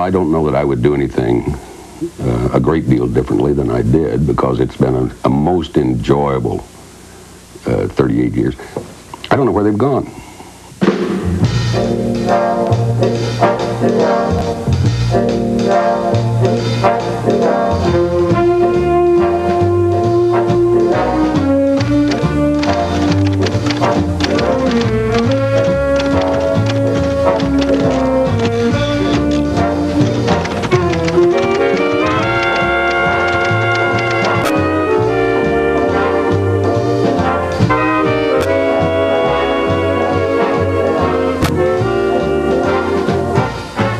I don't know that I would do anything a great deal differently than I did, because it's been a most enjoyable 38 years. I don't know where they've gone.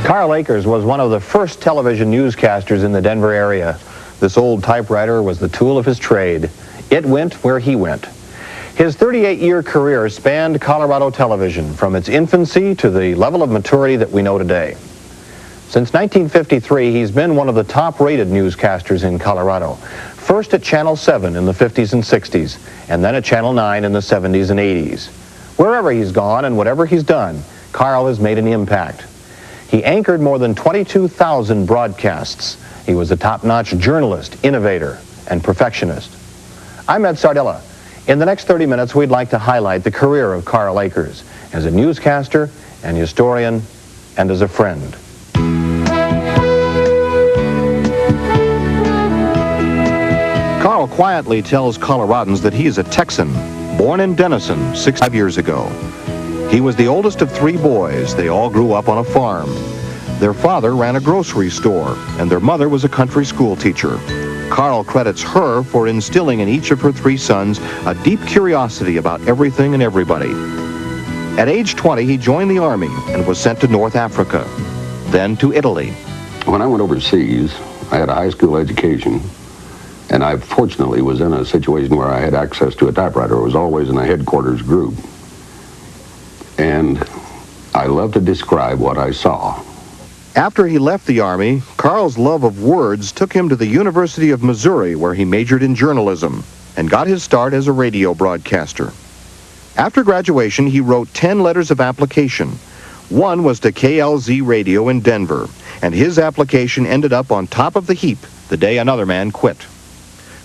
Carl Akers was one of the first television newscasters in the Denver area. This old typewriter was the tool of his trade. It went where he went. His 38-year career spanned Colorado television from its infancy to the level of maturity that we know today. Since 1953, he's been one of the top-rated newscasters in Colorado. First at Channel 7 in the 50s and 60s, and then at Channel 9 in the 70s and 80s. Wherever he's gone and whatever he's done, Carl has made an impact. He anchored more than 22,000 broadcasts. He was a top-notch journalist, innovator, and perfectionist. I'm Ed Sardella. In the next 30 minutes, we'd like to highlight the career of Carl Akers as a newscaster, an historian, and as a friend. Carl quietly tells Coloradans that he is a Texan, born in Denison 65 years ago. He was the oldest of 3 boys. They all grew up on a farm. Their father ran a grocery store, and their mother was a country school teacher. Carl credits her for instilling in each of her 3 sons a deep curiosity about everything and everybody. At age 20, he joined the Army and was sent to North Africa, then to Italy. When I went overseas, I had a high school education, and I fortunately was in a situation where I had access to a typewriter. I was always in a headquarters group. And I love to describe what I saw. After he left the Army, Carl's love of words took him to the University of Missouri, where he majored in journalism and got his start as a radio broadcaster. After graduation, he wrote 10 letters of application. One was to KLZ Radio in Denver, and his application ended up on top of the heap the day another man quit.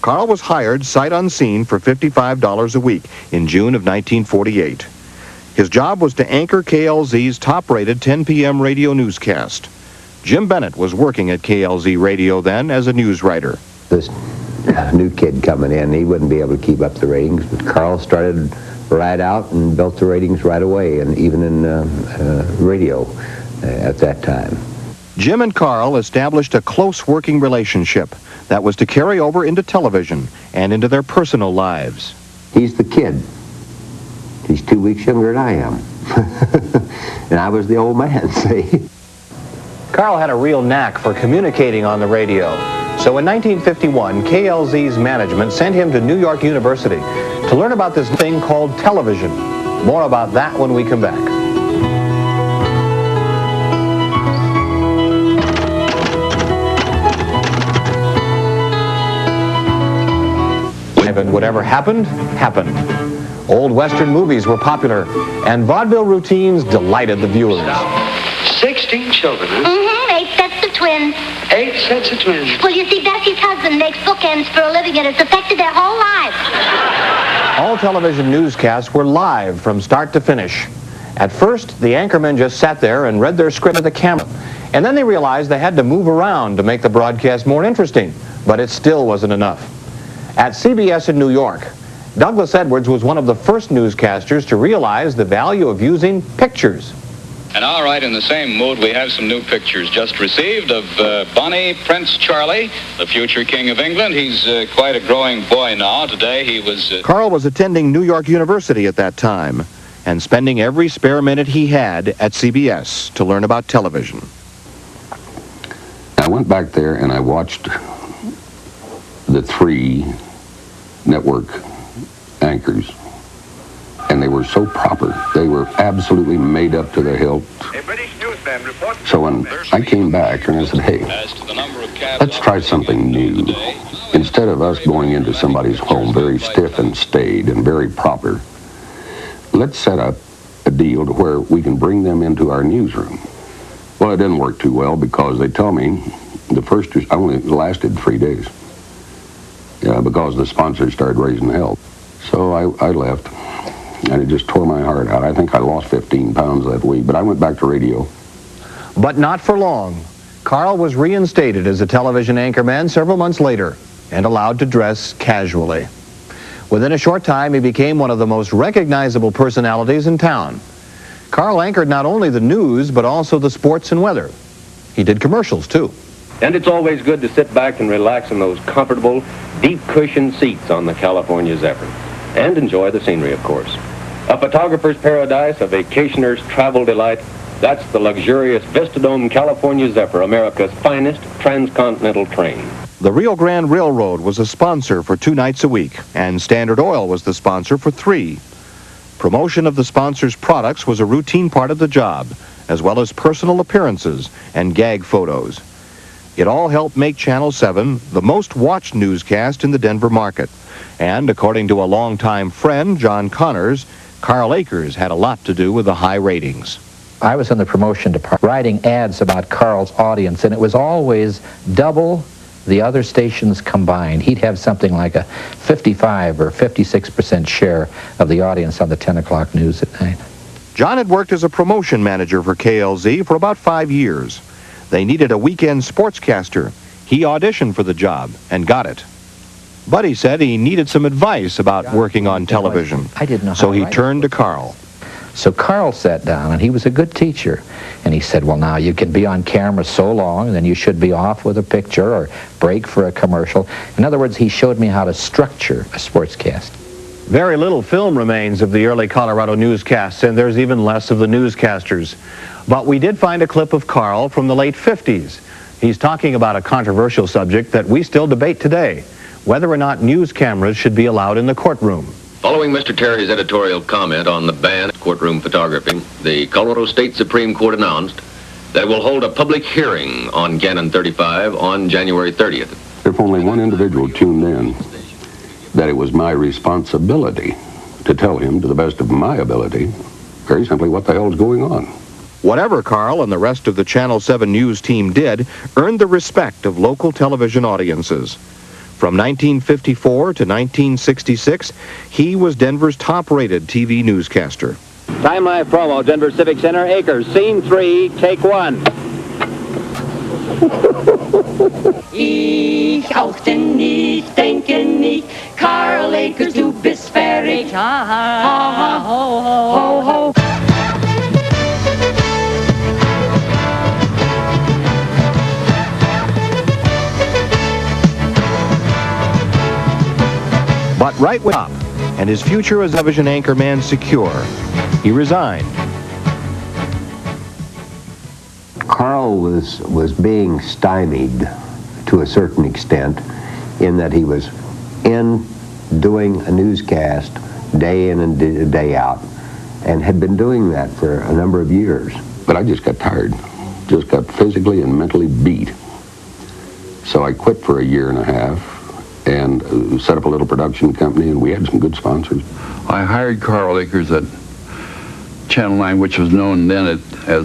Carl was hired sight unseen for $55 a week in June of 1948. His job was to anchor KLZ's top-rated 10 p.m. radio newscast. Jim Bennett was working at KLZ Radio then as a news writer. This new kid coming in, he wouldn't be able to keep up the ratings, but Carl started right out and built the ratings right away, and even in radio at that time. Jim and Carl established a close working relationship that was to carry over into television and into their personal lives. He's the kid. He's 2 weeks younger than I am. And I was the old man, see? Carl had a real knack for communicating on the radio. So in 1951, KLZ's management sent him to New York University to learn about this thing called television. More about that when we come back. And whatever happened, happened. Old Western movies were popular, and vaudeville routines delighted the viewers. 16 children, huh? Mm-hmm, 8 sets of twins. 8 sets of twins. Well, you see, Bessie's husband makes bookends for a living, and it's affected their whole lives. All television newscasts were live from start to finish. At first, the anchormen just sat there and read their script to the camera. And then they realized they had to move around to make the broadcast more interesting, but it still wasn't enough. At CBS in New York, Douglas Edwards was one of the first newscasters to realize the value of using pictures. And all right, in the same mood, we have some new pictures just received of Bonnie Prince Charlie, the future King of England. He's quite a growing boy now. Today he was... Carl was attending New York University at that time and spending every spare minute he had at CBS to learn about television. I went back there and I watched the 3 network anchors, and they were so proper. They were absolutely made up to the hilt. So when I came back and I said, hey, let's try something new. Instead of us going into somebody's home very stiff and staid and very proper, let's set up a deal to where we can bring them into our newsroom. Well, it didn't work too well because they tell me the first I only lasted 3 days. Yeah, because the sponsors started raising hell. So I left, and it just tore my heart out. I think I lost 15 pounds that week, but I went back to radio. But not for long. Carl was reinstated as a television anchorman several months later and allowed to dress casually. Within a short time, he became one of the most recognizable personalities in town. Carl anchored not only the news, but also the sports and weather. He did commercials, too. And it's always good to sit back and relax in those comfortable, deep-cushioned seats on the California Zephyr. And enjoy the scenery, of course. A photographer's paradise, a vacationer's travel delight. That's the luxurious Vistadome California Zephyr, America's finest transcontinental train. The Rio Grande Railroad was a sponsor for 2 nights a week, and Standard Oil was the sponsor for 3. Promotion of the sponsor's products was a routine part of the job, as well as personal appearances and gag photos. It all helped make Channel 7 the most watched newscast in the Denver market. And according to a longtime friend, John Connors, Carl Akers had a lot to do with the high ratings. I was in the promotion department writing ads about Carl's audience, and it was always double the other stations combined. He'd have something like a 55 or 56% share of the audience on the 10 o'clock news at night. John had worked as a promotion manager for KLZ for about 5 years. They needed a weekend sportscaster. He auditioned for the job and got it. But he said he needed some advice about working on television. I didn't know how So to he write. turned to Carl. So Carl sat down, and he was a good teacher. And he said, well, now, you can be on camera so long, and then you should be off with a picture or break for a commercial. In other words, he showed me how to structure a sportscast. Very little film remains of the early Colorado newscasts, and there's even less of the newscasters. But we did find a clip of Carl from the late 50s. He's talking about a controversial subject that we still debate today, whether or not news cameras should be allowed in the courtroom. Following Mr. Terry's editorial comment on the ban of courtroom photography, the Colorado State Supreme Court announced that it will hold a public hearing on Canon 35 on January 30th. If only one individual tuned in, that it was my responsibility to tell him, to the best of my ability, very simply, what the hell's going on. Whatever Carl and the rest of the Channel 7 news team did earned the respect of local television audiences. From 1954 to 1966, he was Denver's top-rated TV newscaster. Time life promo, Denver Civic Center, Akers. Scene 3, take 1. Ich rauchte nicht, denke nicht, Carl Akers, du bist verrückt. Ha, ha, ho, ho, ho. But right went up, and his future as television anchorman secure. He resigned. Carl was being stymied to a certain extent in that he was in doing a newscast day in and day out, and had been doing that for a number of years. But I just got tired, just got physically and mentally beat. So I quit for a year and a half and set up a little production company, and we had some good sponsors. I hired Carl Akers at Channel 9, which was known then as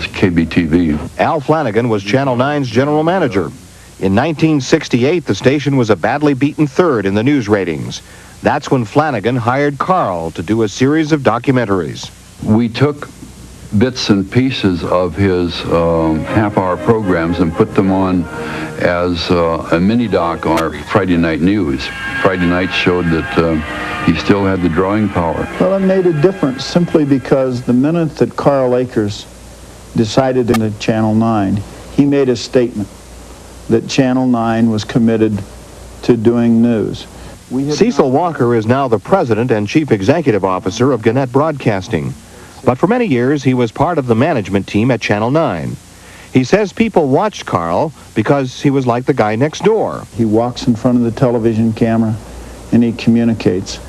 KBTV. Al Flanagan was Channel 9's general manager. In 1968, the station was a badly beaten third in the news ratings. That's when Flanagan hired Carl to do a series of documentaries. We took bits and pieces of his half-hour programs and put them on as a mini-doc on our Friday night news. Friday night showed that he still had the drawing power. Well, it made a difference simply because the minute that Carl Akers decided to Channel 9, he made a statement that Channel 9 was committed to doing news. Cecil Walker is now the president and chief executive officer of Gannett Broadcasting. But for many years, he was part of the management team at Channel 9. He says people watched Carl because he was like the guy next door. He walks in front of the television camera and he communicates.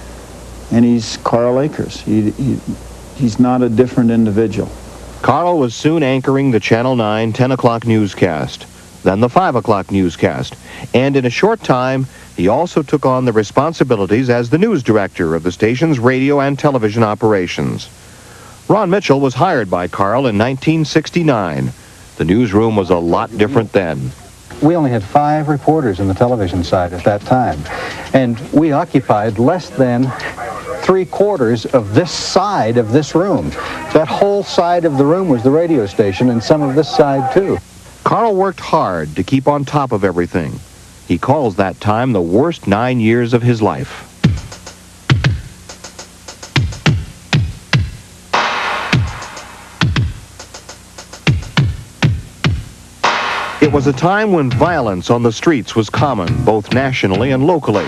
And he's Carl Akers. He's not a different individual. Carl was soon anchoring the Channel 9 10 o'clock newscast, then the 5 o'clock newscast. And in a short time, he also took on the responsibilities as the news director of the station's radio and television operations. Ron Mitchell was hired by Carl in 1969. The newsroom was a lot different then. We only had 5 reporters in the television side at that time, and we occupied less than 3/4 of this side of this room. That whole side of the room was the radio station, and some of this side too. Carl worked hard to keep on top of everything. He calls that time the worst 9 years of his life. It was a time when violence on the streets was common, both nationally and locally.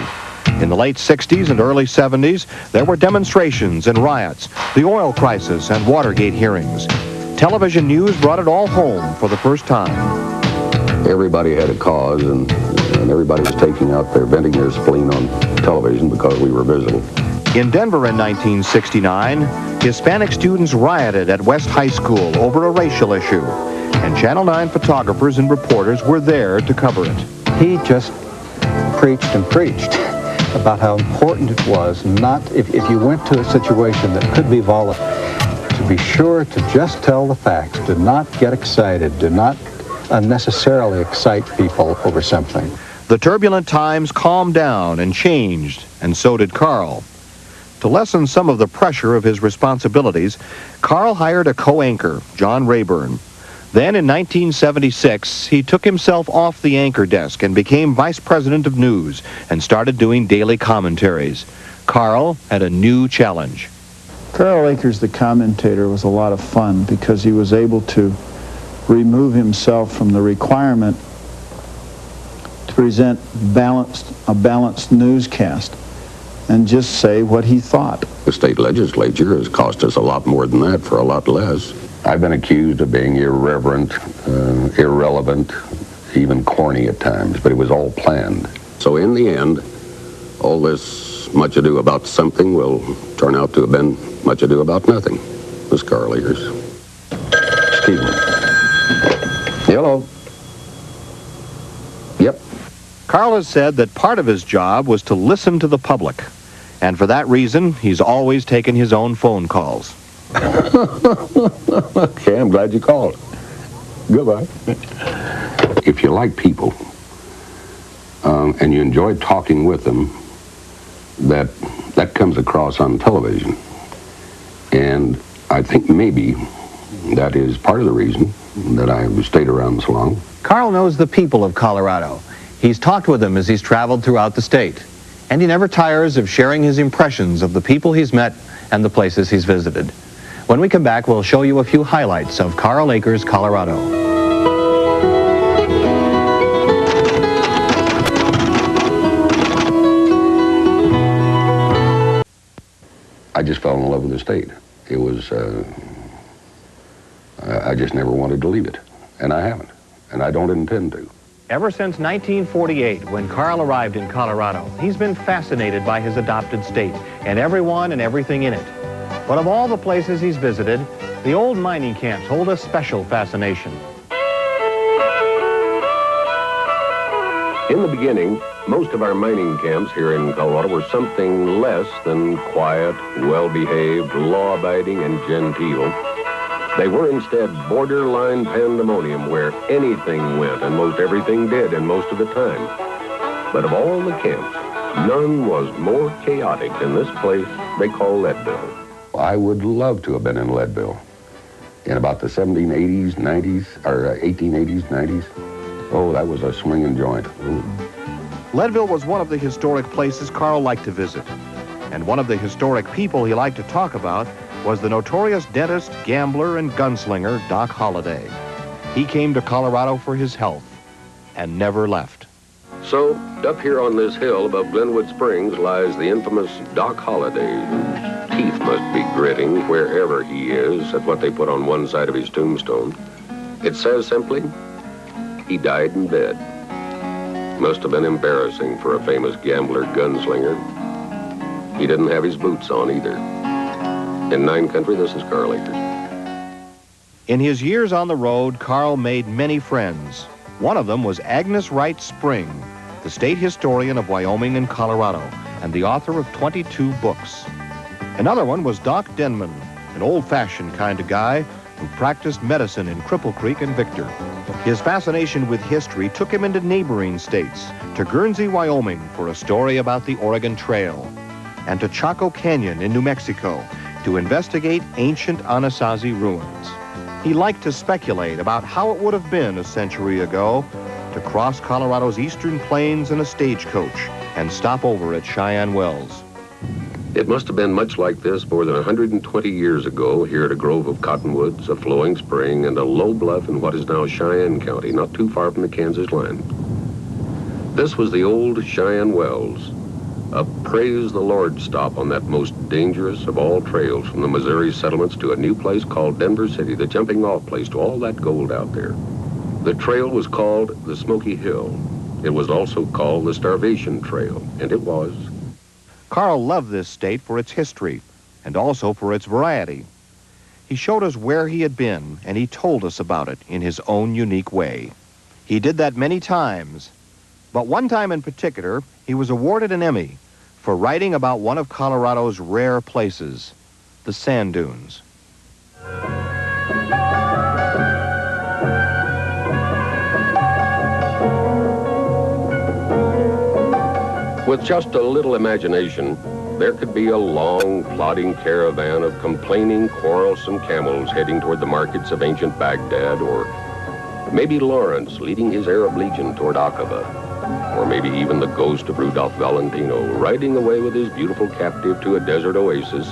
In the late 60s and early 70s, there were demonstrations and riots, the oil crisis and Watergate hearings. Television news brought it all home for the first time. Everybody had a cause, and everybody was venting their spleen on television because we were visible. In Denver in 1969, Hispanic students rioted at West High School over a racial issue, and Channel 9 photographers and reporters were there to cover it. He just preached and preached about how important it was not, if you went to a situation that could be volatile, to be sure to just tell the facts, to not get excited, to not unnecessarily excite people over something. The turbulent times calmed down and changed, and so did Carl. To lessen some of the pressure of his responsibilities, Carl hired a co-anchor, John Rayburn. Then in 1976, he took himself off the anchor desk and became vice president of news and started doing daily commentaries. Carl had a new challenge. Carl Akers, the commentator, was a lot of fun because he was able to remove himself from the requirement to present a balanced newscast and just say what he thought. The state legislature has cost us a lot more than that for a lot less. I've been accused of being irreverent, irrelevant, even corny at times, but it was all planned. So in the end, all this much ado about something will turn out to have been much ado about nothing. This Carl Akers. Excuse me. Hello. Yep. Carl has said that part of his job was to listen to the public, and for that reason, he's always taken his own phone calls. Okay, I'm glad you called. Goodbye. If you like people and you enjoy talking with them, that comes across on television. And I think maybe that is part of the reason that I've stayed around so long. Carl knows the people of Colorado. He's talked with them as he's traveled throughout the state. And he never tires of sharing his impressions of the people he's met and the places he's visited. When we come back, we'll show you a few highlights of Carl Akers, Colorado. I just fell in love with the state. It was, I just never wanted to leave it. And I haven't. And I don't intend to. Ever since 1948, when Carl arrived in Colorado, he's been fascinated by his adopted state and everyone and everything in it. But of all the places he's visited, the old mining camps hold a special fascination. In the beginning, most of our mining camps here in Colorado were something less than quiet, well-behaved, law-abiding, and genteel. They were instead borderline pandemonium where anything went and most everything did and most of the time. But of all the camps, none was more chaotic than this place they call Leadville. I would love to have been in Leadville in about the 1780s, 90s, or 1880s, 90s. Oh, that was a swinging joint. Ooh. Leadville was one of the historic places Carl liked to visit. And one of the historic people he liked to talk about was the notorious dentist, gambler, and gunslinger Doc Holliday. He came to Colorado for his health and never left. So, up here on this hill above Glenwood Springs lies the infamous Doc Holliday, whose teeth must be gritting wherever he is at what they put on one side of his tombstone. It says simply, he died in bed. Must have been embarrassing for a famous gambler gunslinger. He didn't have his boots on either. In Nine Country, this is Carl Akers. In his years on the road, Carl made many friends. One of them was Agnes Wright Spring, the state historian of Wyoming and Colorado, and the author of 22 books. Another one was Doc Denman, an old-fashioned kind of guy who practiced medicine in Cripple Creek and Victor. His fascination with history took him into neighboring states, to Guernsey, Wyoming, for a story about the Oregon Trail, and to Chaco Canyon in New Mexico to investigate ancient Anasazi ruins. He liked to speculate about how it would have been a century ago to cross Colorado's eastern plains in a stagecoach and stop over at Cheyenne Wells. It must have been much like this more than 120 years ago here at a grove of cottonwoods, a flowing spring, and a low bluff in what is now Cheyenne County, not too far from the Kansas line. This was the old Cheyenne Wells, a praise the Lord stop on that most dangerous of all trails from the Missouri settlements to a new place called Denver City, the jumping off place to all that gold out there. The trail was called the Smoky Hill. It was also called the Starvation Trail, and it was. Carl loved this state for its history and also for its variety. He showed us where he had been, and he told us about it in his own unique way. He did that many times, but one time in particular, he was awarded an Emmy for writing about one of Colorado's rare places, the sand dunes. With just a little imagination, there could be a long, plodding caravan of complaining, quarrelsome camels heading toward the markets of ancient Baghdad, or maybe Lawrence leading his Arab legion toward Aqaba, or maybe even the ghost of Rudolph Valentino riding away with his beautiful captive to a desert oasis,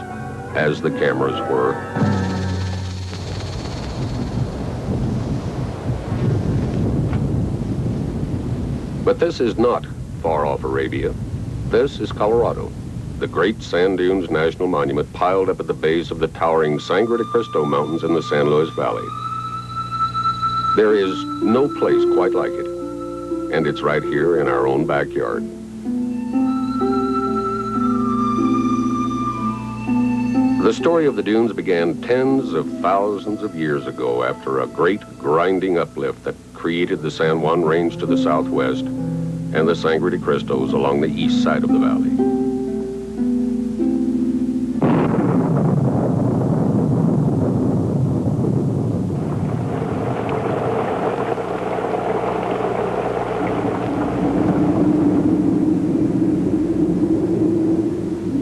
as the cameras were. But this is not far off Arabia. This is Colorado, the great Sand Dunes National Monument piled up at the base of the towering Sangre de Cristo Mountains in the San Luis Valley. There is no place quite like it, and it's right here in our own backyard. The story of the dunes began tens of thousands of years ago after a great grinding uplift that created the San Juan Range to the southwest and the Sangre de Cristos along the east side of the valley.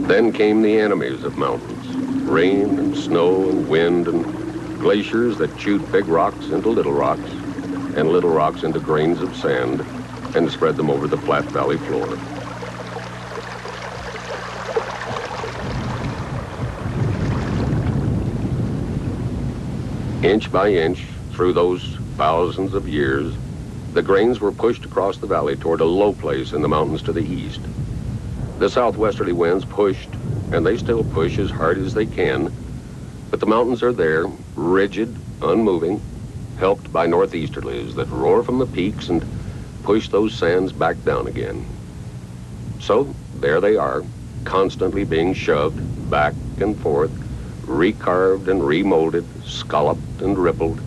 Then came the enemies of mountains, rain and snow and wind and glaciers that chewed big rocks into little rocks and little rocks into grains of sand and spread them over the flat valley floor. Inch by inch, through those thousands of years, the grains were pushed across the valley toward a low place in the mountains to the east. The southwesterly winds pushed, and they still push as hard as they can, but the mountains are there, rigid, unmoving, helped by northeasterlies that roar from the peaks and push those sands back down again. So there they are, constantly being shoved back and forth, recarved and remolded, scalloped and rippled,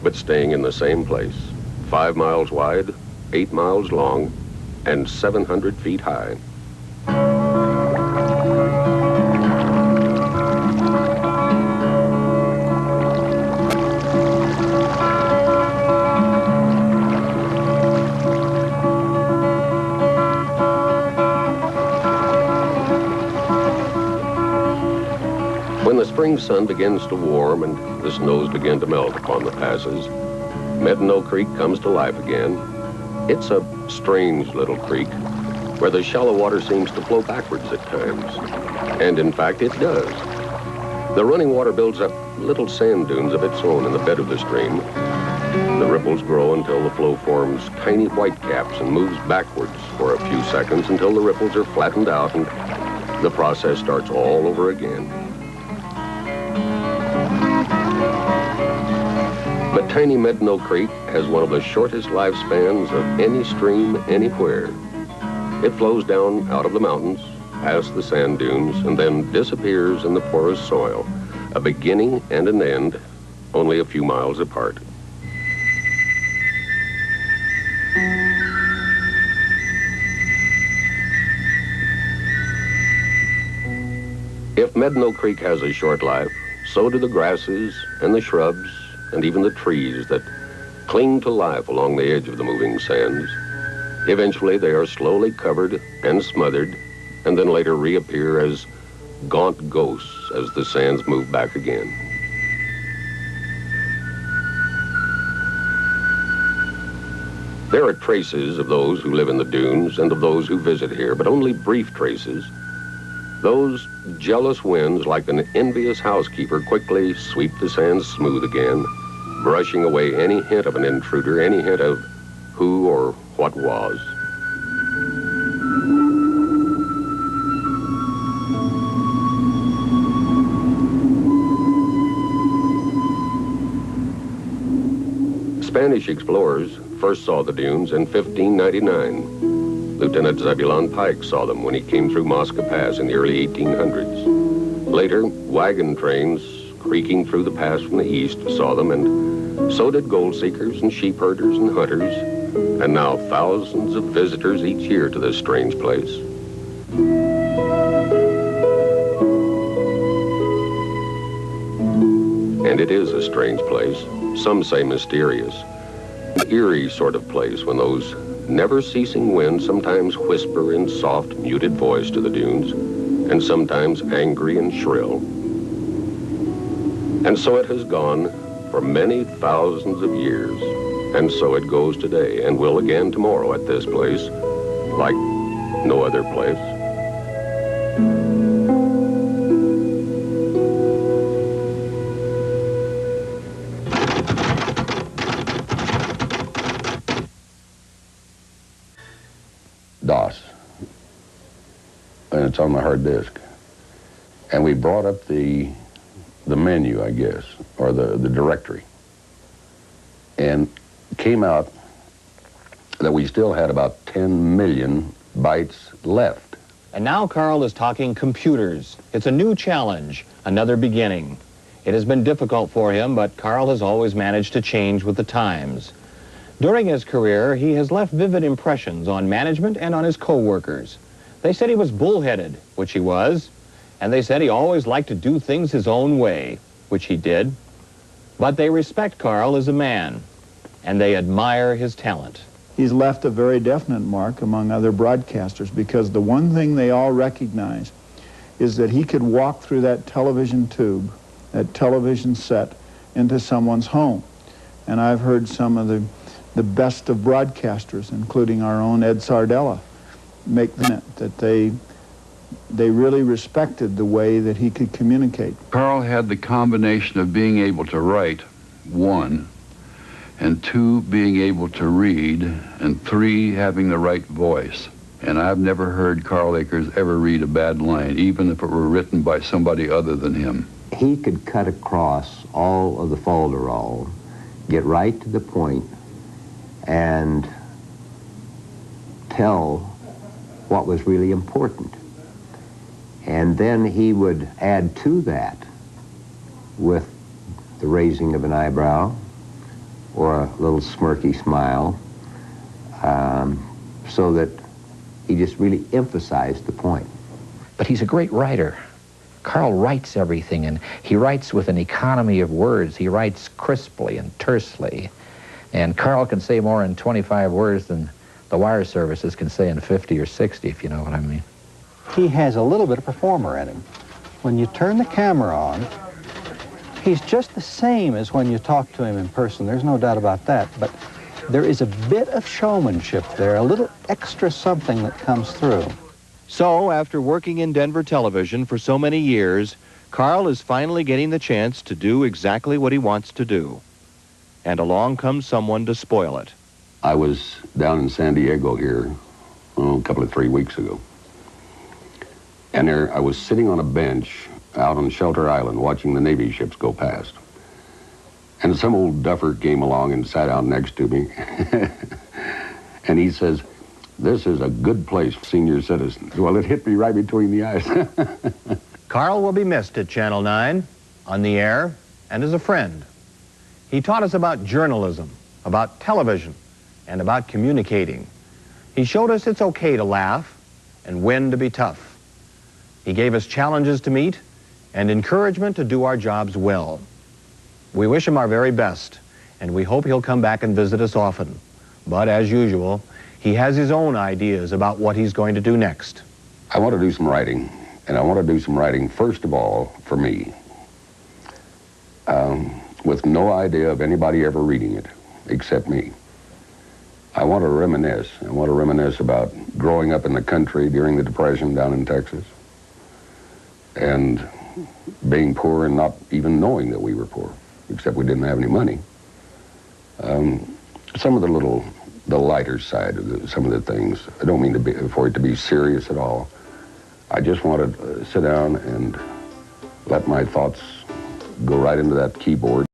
but staying in the same place, 5 miles wide, 8 miles long, and 700 feet high. When the spring sun begins to warm and the snows begin to melt upon the passes, Medano Creek comes to life again. It's a strange little creek where the shallow water seems to flow backwards at times. And in fact, it does. The running water builds up little sand dunes of its own in the bed of the stream. The ripples grow until the flow forms tiny white caps and moves backwards for a few seconds until the ripples are flattened out and the process starts all over again. But tiny Medano Creek has one of the shortest lifespans of any stream anywhere. It flows down out of the mountains, past the sand dunes, and then disappears in the porous soil, a beginning and an end, only a few miles apart. If Medano Creek has a short life, so do the grasses and the shrubs and even the trees that cling to life along the edge of the moving sands. Eventually, they are slowly covered and smothered, and then later reappear as gaunt ghosts as the sands move back again. There are traces of those who live in the dunes and of those who visit here, but only brief traces. Those jealous winds, like an envious housekeeper, quickly sweep the sands smooth again, brushing away any hint of an intruder, any hint of who or what was. Spanish explorers first saw the dunes in 1599. Lieutenant Zebulon Pike saw them when he came through Mosca Pass in the early 1800s. Later, wagon trains creaking through the pass from the east saw them, and so did gold seekers and sheep herders and hunters, and now thousands of visitors each year to this strange place. And it is a strange place, some say mysterious, an eerie sort of place when those never-ceasing winds sometimes whisper in soft, muted voice to the dunes, and sometimes angry and shrill. And so it has gone for many thousands of years, and so it goes today, and will again tomorrow at this place, like no other place. DOS, and it's on the hard disk. And we brought up the menu, I guess, or the directory, and came out that we still had about 10 million bytes left. And now Carl is talking computers. It's a new challenge, another beginning. It has been difficult for him, but Carl has always managed to change with the times. During his career, he has left vivid impressions on management and on his co-workers. They said he was bullheaded, which he was, and they said he always liked to do things his own way, which he did. But they respect Carl as a man, and they admire his talent. He's left a very definite mark among other broadcasters, because the one thing they all recognize is that he could walk through that television tube, that television set, into someone's home. And I've heard some of the best of broadcasters, including our own Ed Sardella, make that they really respected the way that he could communicate. Carl had the combination of being able to write, 1, and 2, being able to read, and 3, having the right voice. And I've never heard Carl Akers ever read a bad line, even if it were written by somebody other than him. He could cut across all of the folderol, get right to the point, and tell what was really important. And then he would add to that with the raising of an eyebrow or a little smirky smile, so that he just really emphasized the point. But he's a great writer. Carl writes everything, and he writes with an economy of words. He writes crisply and tersely. And Carl can say more in 25 words than the wire services can say in 50 or 60, if you know what I mean. He has a little bit of performer in him. When you turn the camera on, he's just the same as when you talk to him in person. There's no doubt about that. But there is a bit of showmanship there, a little extra something that comes through. So, after working in Denver television for so many years, Carl is finally getting the chance to do exactly what he wants to do. And along comes someone to spoil it. I was down in San Diego here, a couple of 3 weeks ago. And there I was sitting on a bench out on Shelter Island watching the Navy ships go past. And some old duffer came along and sat down next to me. And he says, "This is a good place for senior citizens." Well, it hit me right between the eyes. Carl will be missed at Channel 9, on the air, and as a friend. He taught us about journalism, about television, and about communicating. He showed us it's okay to laugh and when to be tough. He gave us challenges to meet and encouragement to do our jobs well. We wish him our very best, and we hope he'll come back and visit us often. But as usual, he has his own ideas about what he's going to do next. I want to do some writing, and I want to do some writing, first of all, for me, with no idea of anybody ever reading it, except me. I want to reminisce. I want to reminisce about growing up in the country during the Depression down in Texas, and being poor and not even knowing that we were poor, except we didn't have any money. Some of the lighter side of some of the things. I don't mean for it to be serious at all. I just want to sit down and let my thoughts go right into that keyboard.